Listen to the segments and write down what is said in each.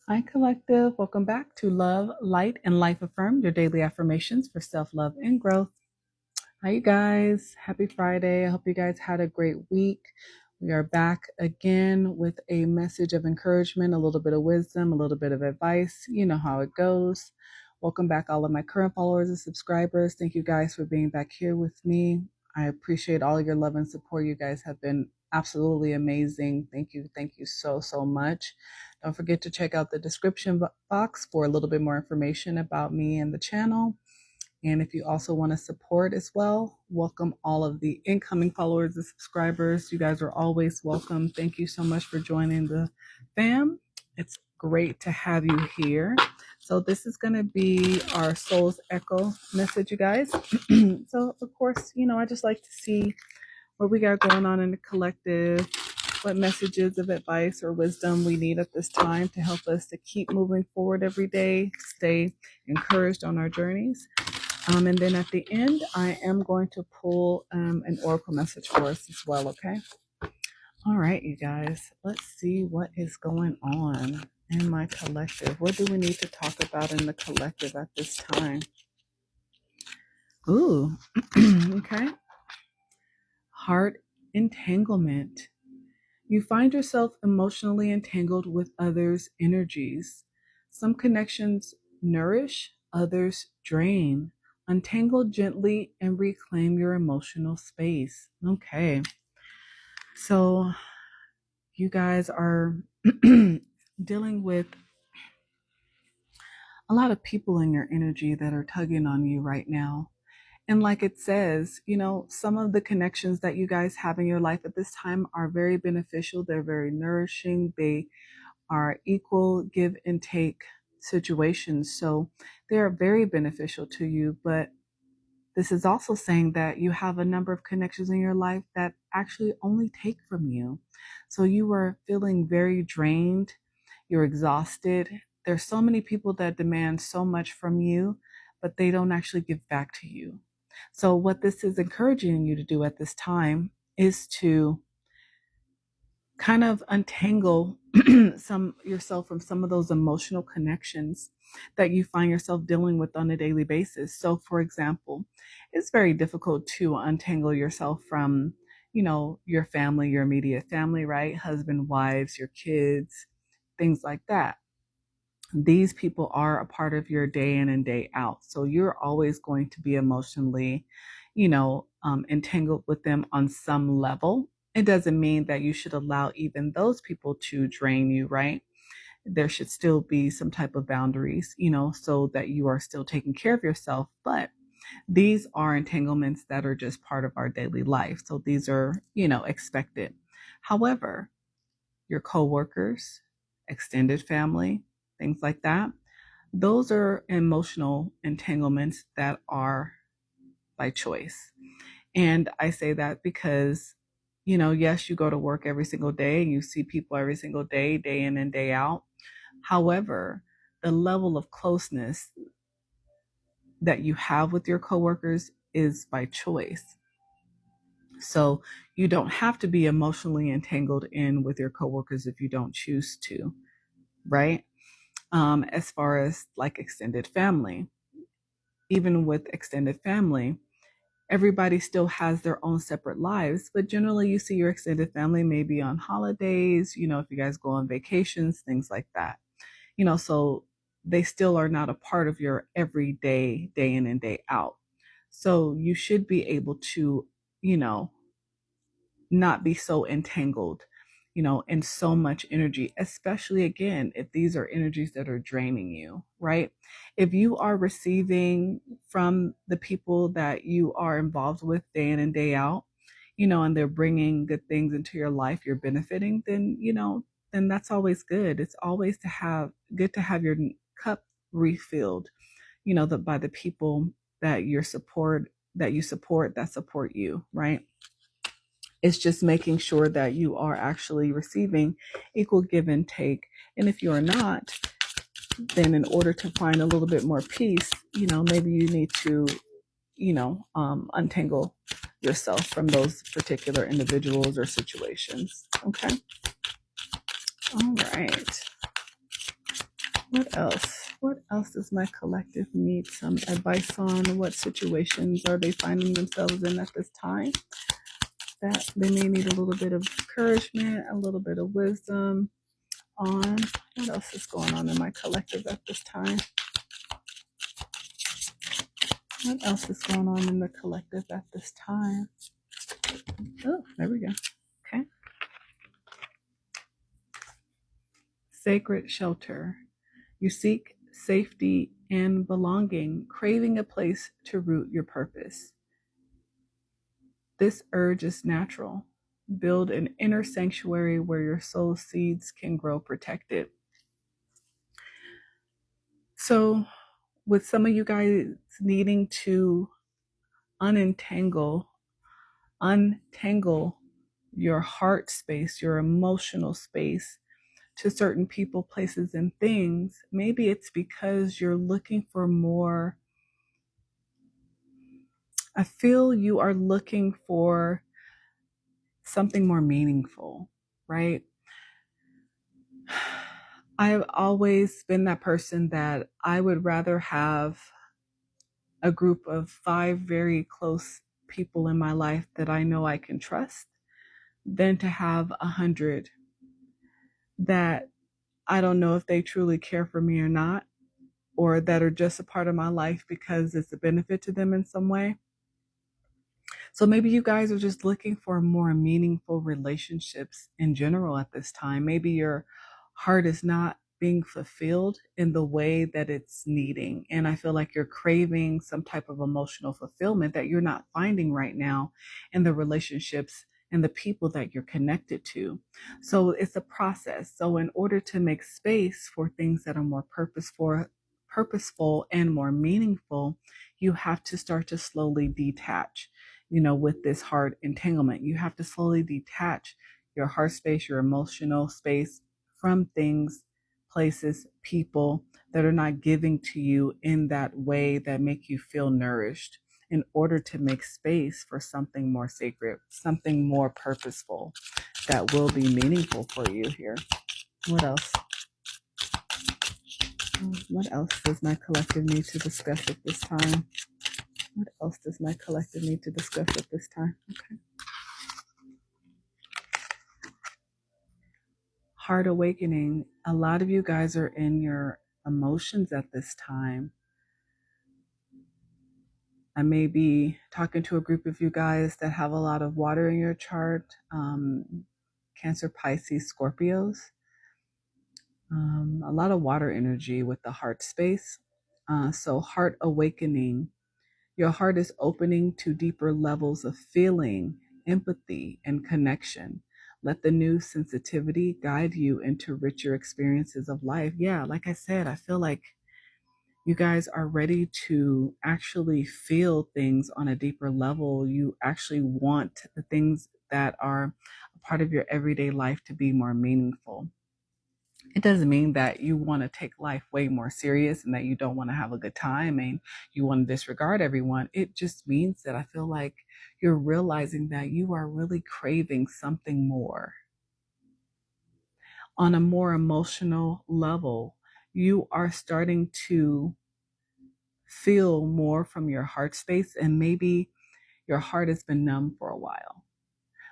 Hi, Collective. Welcome back to Love, Light, and Life Affirmed, your daily affirmations for self-love and growth. Hi, you guys. Happy Friday. I hope you guys had a great week. We are back again with a message of encouragement, a little bit of wisdom, a little bit of advice. You know how it goes. Welcome back, all of my current followers and subscribers. Thank you guys for being back here with me. I appreciate all your love and support. You guys have been absolutely amazing. Thank you. Thank you so, so much. Don't forget to check out the description box for a little bit more information about me and the channel. And if you also want to support as well, welcome all of the incoming followers and subscribers. You guys are always welcome. Thank you so much for joining the fam. It's great to have you here. So this is going to be our Soul's Echo message, you guys. So, of course, I just like to see what we got going on in the collective, what messages of advice or wisdom we need at this time to help us to keep moving forward every day, stay encouraged on our journeys. And then at the end, I am going to pull an oracle message for us as well, okay? All right, you guys, let's see what is going on in my collective. What do we need to talk about in the collective at this time? Ooh, okay. Heart entanglement. You find yourself emotionally entangled with others' energies. Some connections nourish, others drain. Untangle gently and reclaim your emotional space. Okay. So you guys are dealing with a lot of people in your energy that are tugging on you right now. And like it says, some of the connections that you guys have in your life at this time are very beneficial. They're very nourishing. They are equal give and take situations. So they are very beneficial to you. But this is also saying that you have a number of connections in your life that actually only take from you. So you are feeling very drained. You're exhausted. There's so many people that demand so much from you, but they don't actually give back to you. So what this is encouraging you to do at this time is to kind of untangle yourself from some of those emotional connections that you find yourself dealing with on a daily basis. So for example, it's very difficult to untangle yourself from, your family, your immediate family, right? Husband, wives, your kids, things like that. These people are a part of your day in and day out. So you're always going to be emotionally, entangled with them on some level. It doesn't mean that you should allow even those people to drain you, right? There should still be some type of boundaries, so that you are still taking care of yourself. But these are entanglements that are just part of our daily life. So these are, expected. However, your coworkers, extended family, things like that, those are emotional entanglements that are by choice. And I say that because, yes, you go to work every single day and you see people every single day, day in and day out. However, the level of closeness that you have with your coworkers is by choice. So you don't have to be emotionally entangled in with your coworkers if you don't choose to, right? As far as like extended family, even with extended family, everybody still has their own separate lives, but generally you see your extended family maybe on holidays, if you guys go on vacations, things like that, so they still are not a part of your everyday, day in and day out. So you should be able to, not be so entangled, in so much energy, especially again, if these are energies that are draining you, right? If you are receiving from the people that you are involved with day in and day out, and they're bringing good things into your life, you're benefiting, then that's always good. It's always good to have your cup refilled, by the people that you support, that support you, right? It's just making sure that you are actually receiving equal give and take. And if you are not, then in order to find a little bit more peace, maybe you need to, untangle yourself from those particular individuals or situations. Okay. All right. What else? What else does my collective need some advice on? What situations are they finding themselves in at this time? That they may need a little bit of encouragement, a little bit of wisdom on. What else is going on in my collective at this time? What else is going on in the collective at this time? Oh, there we go. Okay. Sacred shelter. You seek safety and belonging, craving a place to root your purpose. This urge is natural. Build an inner sanctuary where your soul seeds can grow protected. So, with some of you guys needing to untangle your heart space, your emotional space to certain people, places, and things, maybe it's because you're looking for more. I feel you are looking for something more meaningful, right? I've always been that person that I would rather have a group of 5 very close people in my life that I know I can trust than to have 100 that I don't know if they truly care for me or not, or that are just a part of my life because it's a benefit to them in some way. So maybe you guys are just looking for more meaningful relationships in general at this time. Maybe your heart is not being fulfilled in the way that it's needing. And I feel like you're craving some type of emotional fulfillment that you're not finding right now in the relationships and the people that you're connected to. So it's a process. So in order to make space for things that are more purposeful and more meaningful, you have to start to slowly detach. With this heart entanglement, you have to slowly detach your heart space, your emotional space from things, places, people that are not giving to you in that way that make you feel nourished, in order to make space for something more sacred, something more purposeful that will be meaningful for you here. What else? What else does my collective need to discuss at this time? What else does my collective need to discuss at this time? Okay. Heart awakening. A lot of you guys are in your emotions at this time. I may be talking to a group of you guys that have a lot of water in your chart, Cancer, Pisces, Scorpios. A lot of water energy with the heart space. So heart awakening. Your heart is opening to deeper levels of feeling, empathy, and connection. Let the new sensitivity guide you into richer experiences of life. Yeah, like I said, I feel like you guys are ready to actually feel things on a deeper level. You actually want the things that are a part of your everyday life to be more meaningful. It doesn't mean that you want to take life way more serious and that you don't want to have a good time and you want to disregard everyone. It just means that I feel like you're realizing that you are really craving something more. On a more emotional level, you are starting to feel more from your heart space, and maybe your heart has been numb for a while.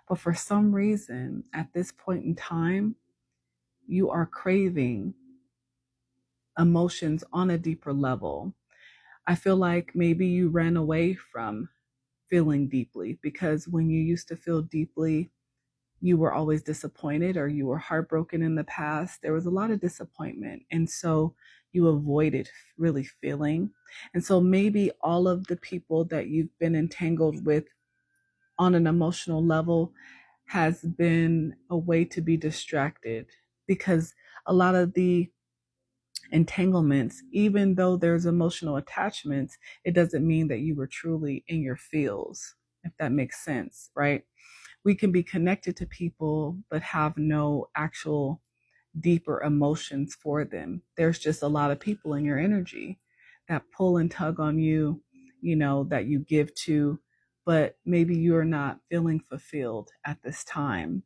But for some reason, at this point in time, you are craving emotions on a deeper level. I feel like maybe you ran away from feeling deeply because when you used to feel deeply, you were always disappointed or you were heartbroken in the past. There was a lot of disappointment. And so you avoided really feeling. And so maybe all of the people that you've been entangled with on an emotional level has been a way to be distracted, because a lot of the entanglements, even though there's emotional attachments, it doesn't mean that you were truly in your feels, if that makes sense, right? We can be connected to people, but have no actual deeper emotions for them. There's just a lot of people in your energy that pull and tug on you, that you give to, but maybe you're not feeling fulfilled at this time.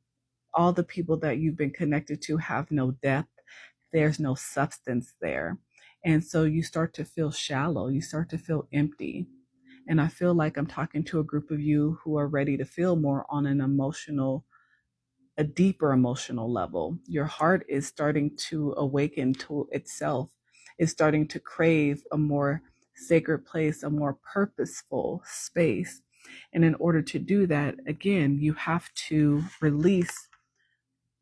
All the people that you've been connected to have no depth, there's no substance there. And so you start to feel shallow, you start to feel empty. And I feel like I'm talking to a group of you who are ready to feel more on a deeper emotional level. Your heart is starting to awaken to itself. It's starting to crave a more sacred place, a more purposeful space. And in order to do that, again, you have to release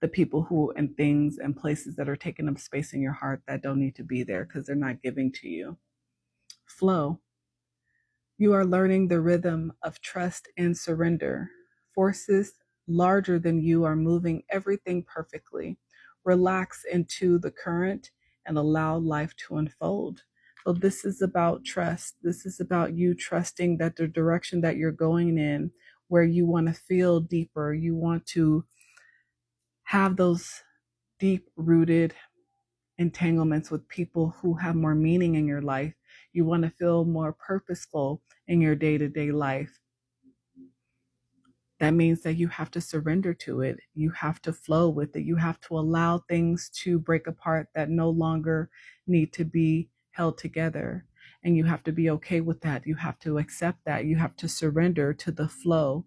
the people who and things and places that are taking up space in your heart that don't need to be there because they're not giving to you. Flow. You are learning the rhythm of trust and surrender. Forces larger than you are moving everything perfectly. Relax into the current and allow life to unfold. So this is about trust. This is about you trusting that the direction that you're going in, where you want to feel deeper, you want to have those deep rooted entanglements with people who have more meaning in your life. You want to feel more purposeful in your day-to-day life. That means that you have to surrender to it. You have to flow with it. You have to allow things to break apart that no longer need to be held together. And you have to be okay with that. You have to accept that. You have to surrender to the flow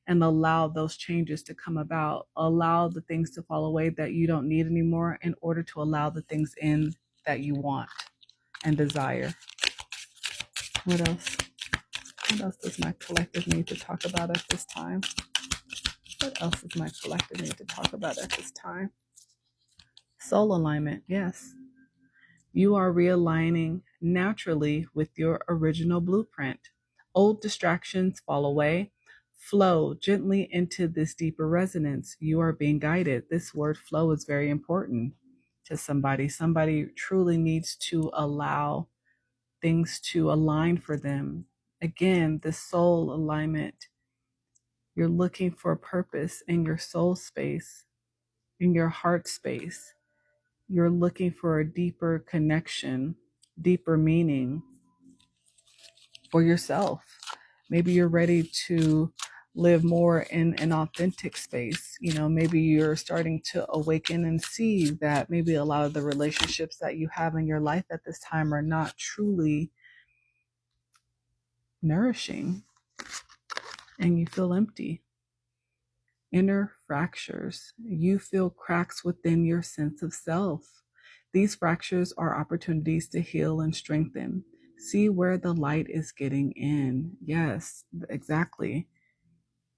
and allow those changes to come about. Allow the things to fall away that you don't need anymore in order to allow the things in that you want and desire. What else? What else does my collective need to talk about at this time? What else does my collective need to talk about at this time? Soul alignment, yes. You are realigning naturally with your original blueprint. Old distractions fall away. Flow gently into this deeper resonance. You are being guided. This word flow is very important to somebody. Somebody truly needs to allow things to align for them. Again, the soul alignment. You're looking for a purpose in your soul space, in your heart space. You're looking for a deeper connection, deeper meaning for yourself. Maybe you're ready to live more in an authentic space. You know, maybe you're starting to awaken and see that maybe a lot of the relationships that you have in your life at this time are not truly nourishing and you feel empty. Inner fractures. You feel cracks within your sense of self. These fractures are opportunities to heal and strengthen. See where the light is getting in. Yes, exactly.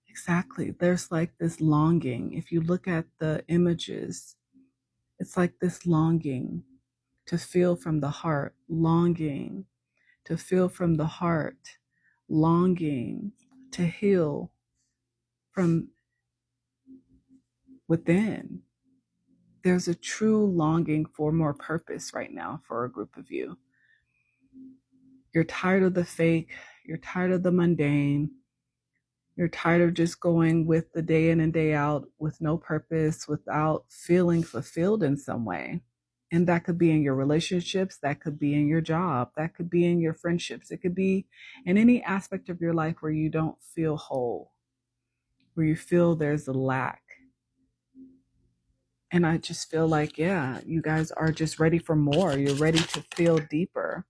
Exactly. There's like this longing. If you look at the images, it's like this longing to feel from the heart, longing to feel from the heart, longing to heal from within. There's a true longing for more purpose right now for a group of you. You're tired of the fake. You're tired of the mundane. You're tired of just going with the day in and day out with no purpose, without feeling fulfilled in some way. And that could be in your relationships. That could be in your job. That could be in your friendships. It could be in any aspect of your life where you don't feel whole, where you feel there's a lack. And I just feel like, yeah, you guys are just ready for more. You're ready to feel deeper.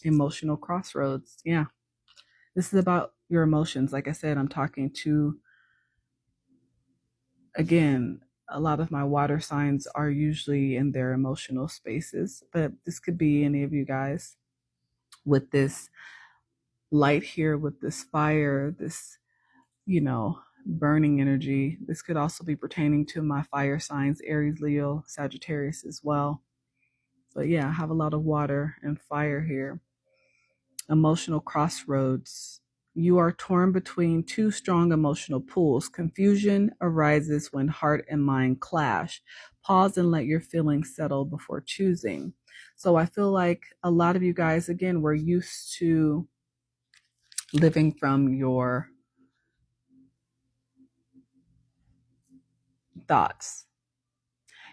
Emotional crossroads. Yeah. This is about your emotions. Like I said, I'm talking to, again, a lot of my water signs are usually in their emotional spaces, but this could be any of you guys with this light here, with this fire, this, burning energy. This could also be pertaining to my fire signs, Aries, Leo, Sagittarius as well. But yeah, I have a lot of water and fire here. Emotional crossroads. You are torn between two strong emotional pools. Confusion arises when heart and mind clash. Pause and let your feelings settle before choosing. So I feel like a lot of you guys, again, were used to living from your thoughts.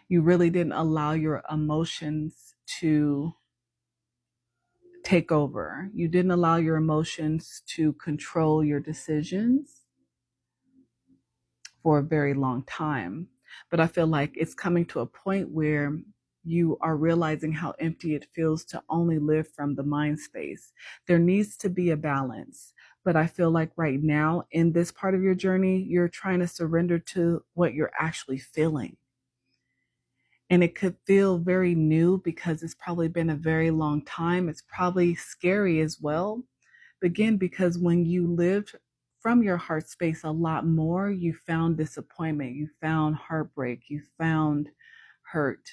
You really didn't allow your emotions to take over. You didn't allow your emotions to control your decisions for a very long time. But I feel like it's coming to a point where you are realizing how empty it feels to only live from the mind space. There needs to be a balance. But I feel like right now in this part of your journey, you're trying to surrender to what you're actually feeling. And it could feel very new because it's probably been a very long time. It's probably scary as well. Again, because when you lived from your heart space a lot more, you found disappointment, you found heartbreak, you found hurt.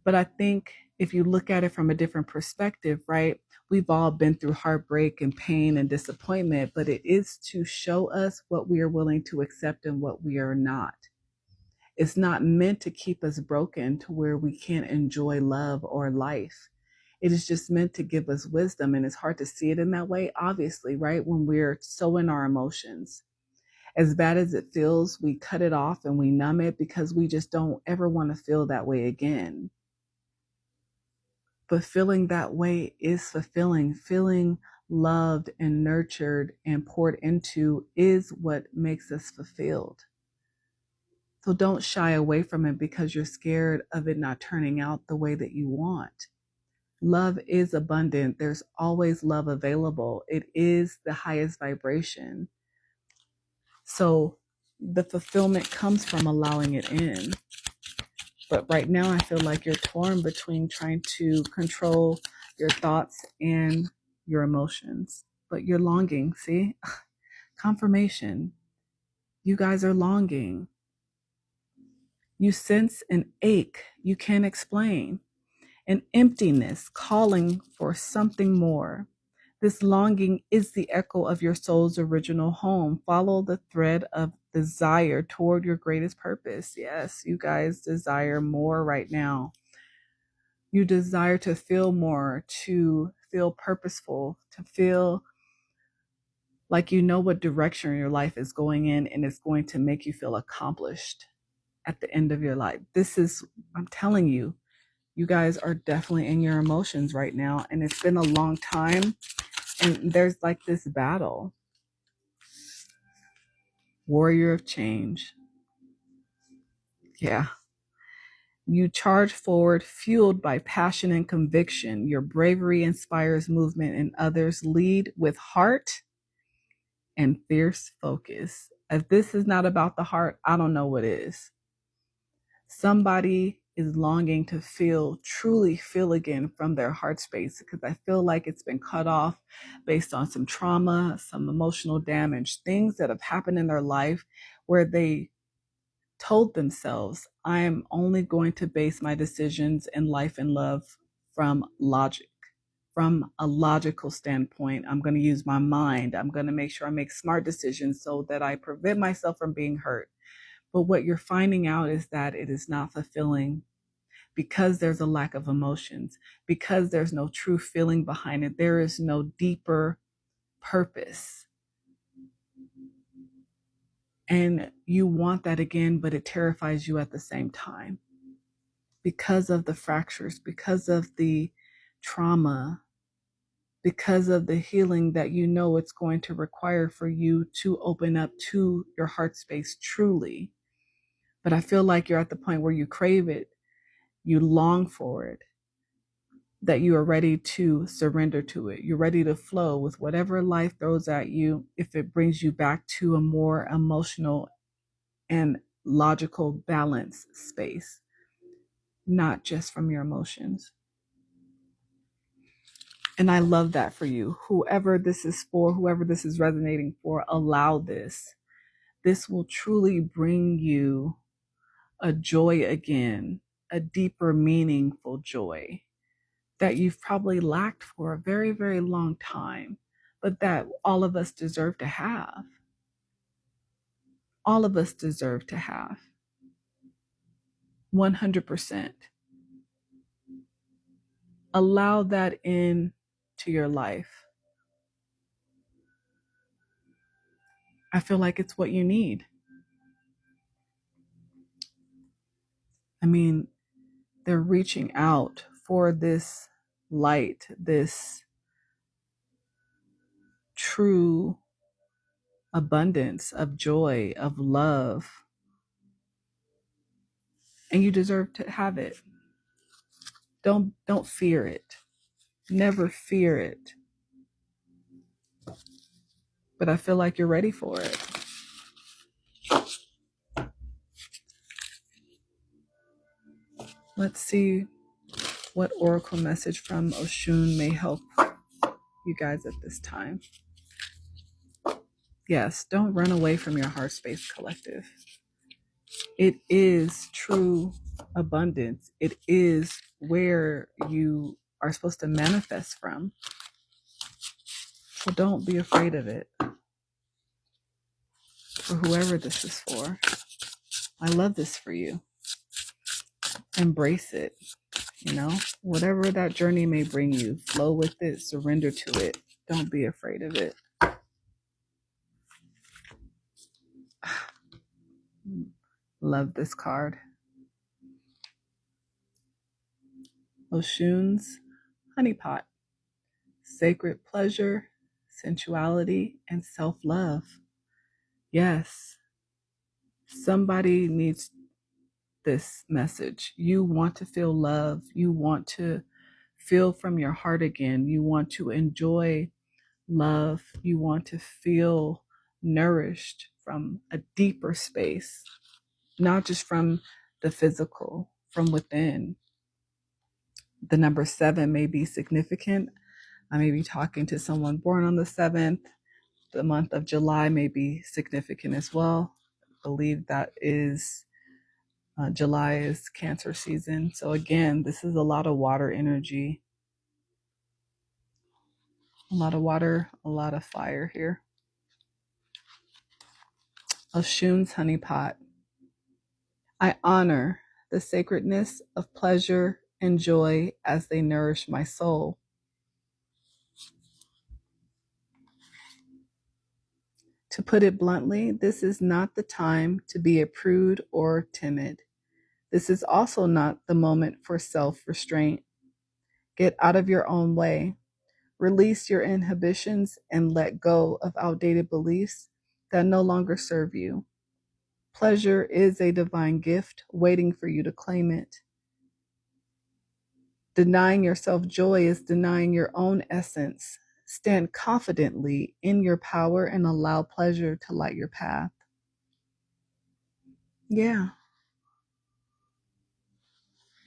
But I think if you look at it from a different perspective, right? We've all been through heartbreak and pain and disappointment, but it is to show us what we are willing to accept and what we are not. It's not meant to keep us broken to where we can't enjoy love or life. It is just meant to give us wisdom. And it's hard to see it in that way, obviously, right? When we're so in our emotions. As bad as it feels, we cut it off and we numb it because we just don't ever want to feel that way again. But feeling that way is fulfilling. Feeling loved and nurtured and poured into is what makes us fulfilled. So don't shy away from it because you're scared of it not turning out the way that you want. Love is abundant. There's always love available. It is the highest vibration. So the fulfillment comes from allowing it in. But right now I feel like you're torn between trying to control your thoughts and your emotions. But you're longing, see? Confirmation. You guys are longing. You sense an ache you can't explain, an emptiness calling for something more. This longing is the echo of your soul's original home. Follow the thread of desire toward your greatest purpose. Yes, you guys desire more right now. You desire to feel more, to feel purposeful, to feel like you know what direction your life is going in, and it's going to make you feel accomplished at the end of your life. This is, I'm telling you, you guys are definitely in your emotions right now, and it's been a long time, and there's like this battle. Warrior of change. Yeah. You charge forward, fueled by passion and conviction. Your bravery inspires movement in others. Lead with heart and fierce focus. If this is not about the heart, I don't know what is. Somebody is longing to truly feel again from their heart space, because I feel like it's been cut off based on some trauma, some emotional damage, things that have happened in their life where they told themselves, I am only going to base my decisions in life and love from logic, from a logical standpoint. I'm going to use my mind. I'm going to make sure I make smart decisions so that I prevent myself from being hurt. But what you're finding out is that it is not fulfilling because there's a lack of emotions, because there's no true feeling behind it. There is no deeper purpose. And you want that again, but it terrifies you at the same time because of the fractures, because of the trauma, because of the healing that you know it's going to require for you to open up to your heart space truly. But I feel like you're at the point where you crave it, you long for it, that you are ready to surrender to it. You're ready to flow with whatever life throws at you if it brings you back to a more emotional and logical balance space, not just from your emotions. And I love that for you. Whoever this is for, whoever this is resonating for, allow this. This will truly bring you a joy again, a deeper, meaningful joy that you've probably lacked for a very, very long time, but that all of us deserve to have. All of us deserve to have. 100%. Allow that in to your life. I feel like it's what you need. I mean, they're reaching out for this light, this true abundance of joy, of love. And you deserve to have it. Don't fear it. Never fear it. But I feel like you're ready for it. Let's see what oracle message from Oshun may help you guys at this time. Yes, don't run away from your heart space collective. It is true abundance. It is where you are supposed to manifest from. So don't be afraid of it. For whoever this is for, I love this for you. Embrace it. Whatever that journey may bring you, flow with it, surrender to it. Don't be afraid of it. Love this card. Oshun's honeypot. Sacred pleasure, sensuality, and self-love. Yes, somebody needs this message. You want to feel love. You want to feel from your heart again. You want to enjoy love. You want to feel nourished from a deeper space, not just from the physical, from within. The number 7 may be significant. I may be talking to someone born on the 7th. The month of July may be significant as well. I believe that is July is Cancer season. So again, this is a lot of water energy. A lot of water, a lot of fire here. Oshun's honeypot. I honor the sacredness of pleasure and joy as they nourish my soul. To put it bluntly, this is not the time to be a prude or timid. This is also not the moment for self-restraint. Get out of your own way. Release your inhibitions and let go of outdated beliefs that no longer serve you. Pleasure is a divine gift waiting for you to claim it. Denying yourself joy is denying your own essence. Stand confidently in your power and allow pleasure to light your path. Yeah.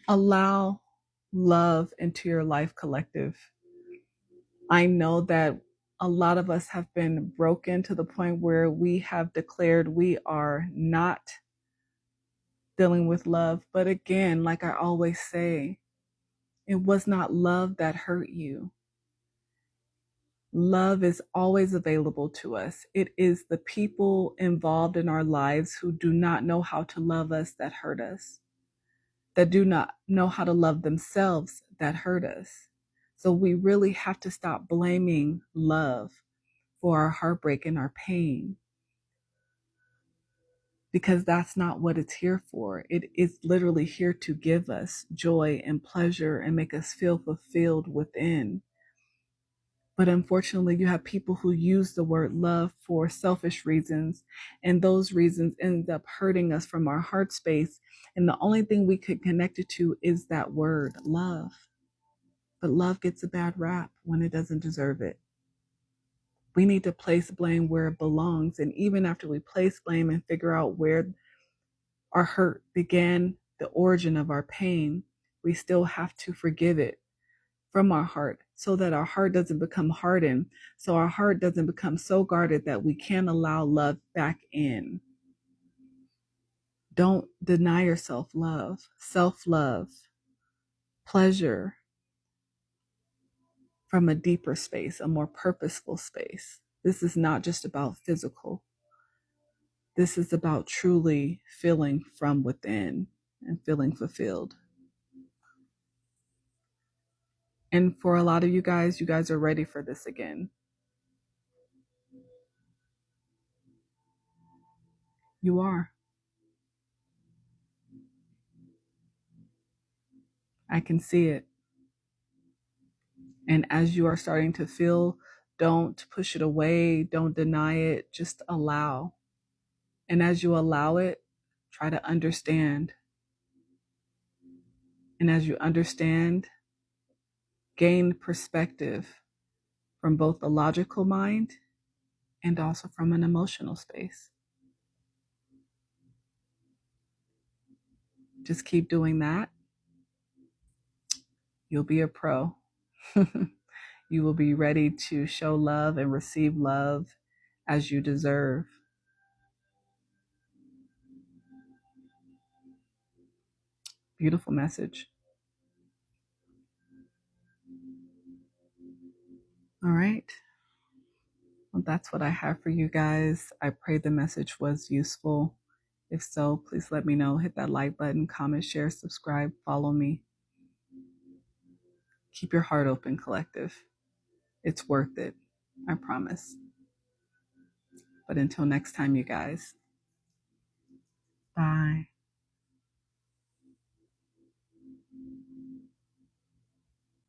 Allow love into your life, collective. I know that a lot of us have been broken to the point where we have declared we are not dealing with love. But again, like I always say, it was not love that hurt you. Love is always available to us. It is the people involved in our lives who do not know how to love us that hurt us, that do not know how to love themselves that hurt us. So we really have to stop blaming love for our heartbreak and our pain, because that's not what it's here for. It is literally here to give us joy and pleasure and make us feel fulfilled within. But unfortunately, you have people who use the word love for selfish reasons, and those reasons end up hurting us from our heart space. And the only thing we could connect it to is that word, love. But love gets a bad rap when it doesn't deserve it. We need to place blame where it belongs. And even after we place blame and figure out where our hurt began, the origin of our pain, we still have to forgive it from our heart so that our heart doesn't become hardened, so our heart doesn't become so guarded that we can't allow love back in. Don't deny yourself love, self-love, pleasure from a deeper space, a more purposeful space. This is not just about physical. This is about truly feeling from within and feeling fulfilled. And for a lot of you guys are ready for this again. You are. I can see it. And as you are starting to feel, don't push it away, don't deny it, just allow. And as you allow it, try to understand. And as you understand, gain perspective from both the logical mind and also from an emotional space. Just keep doing that. You'll be a pro. You will be ready to show love and receive love as you deserve. Beautiful message. All right. Well, that's what I have for you guys. I pray the message was useful. If so, please let me know. Hit that like button, comment, share, subscribe, follow me. Keep your heart open, collective. It's worth it. I promise. But until next time, you guys. Bye.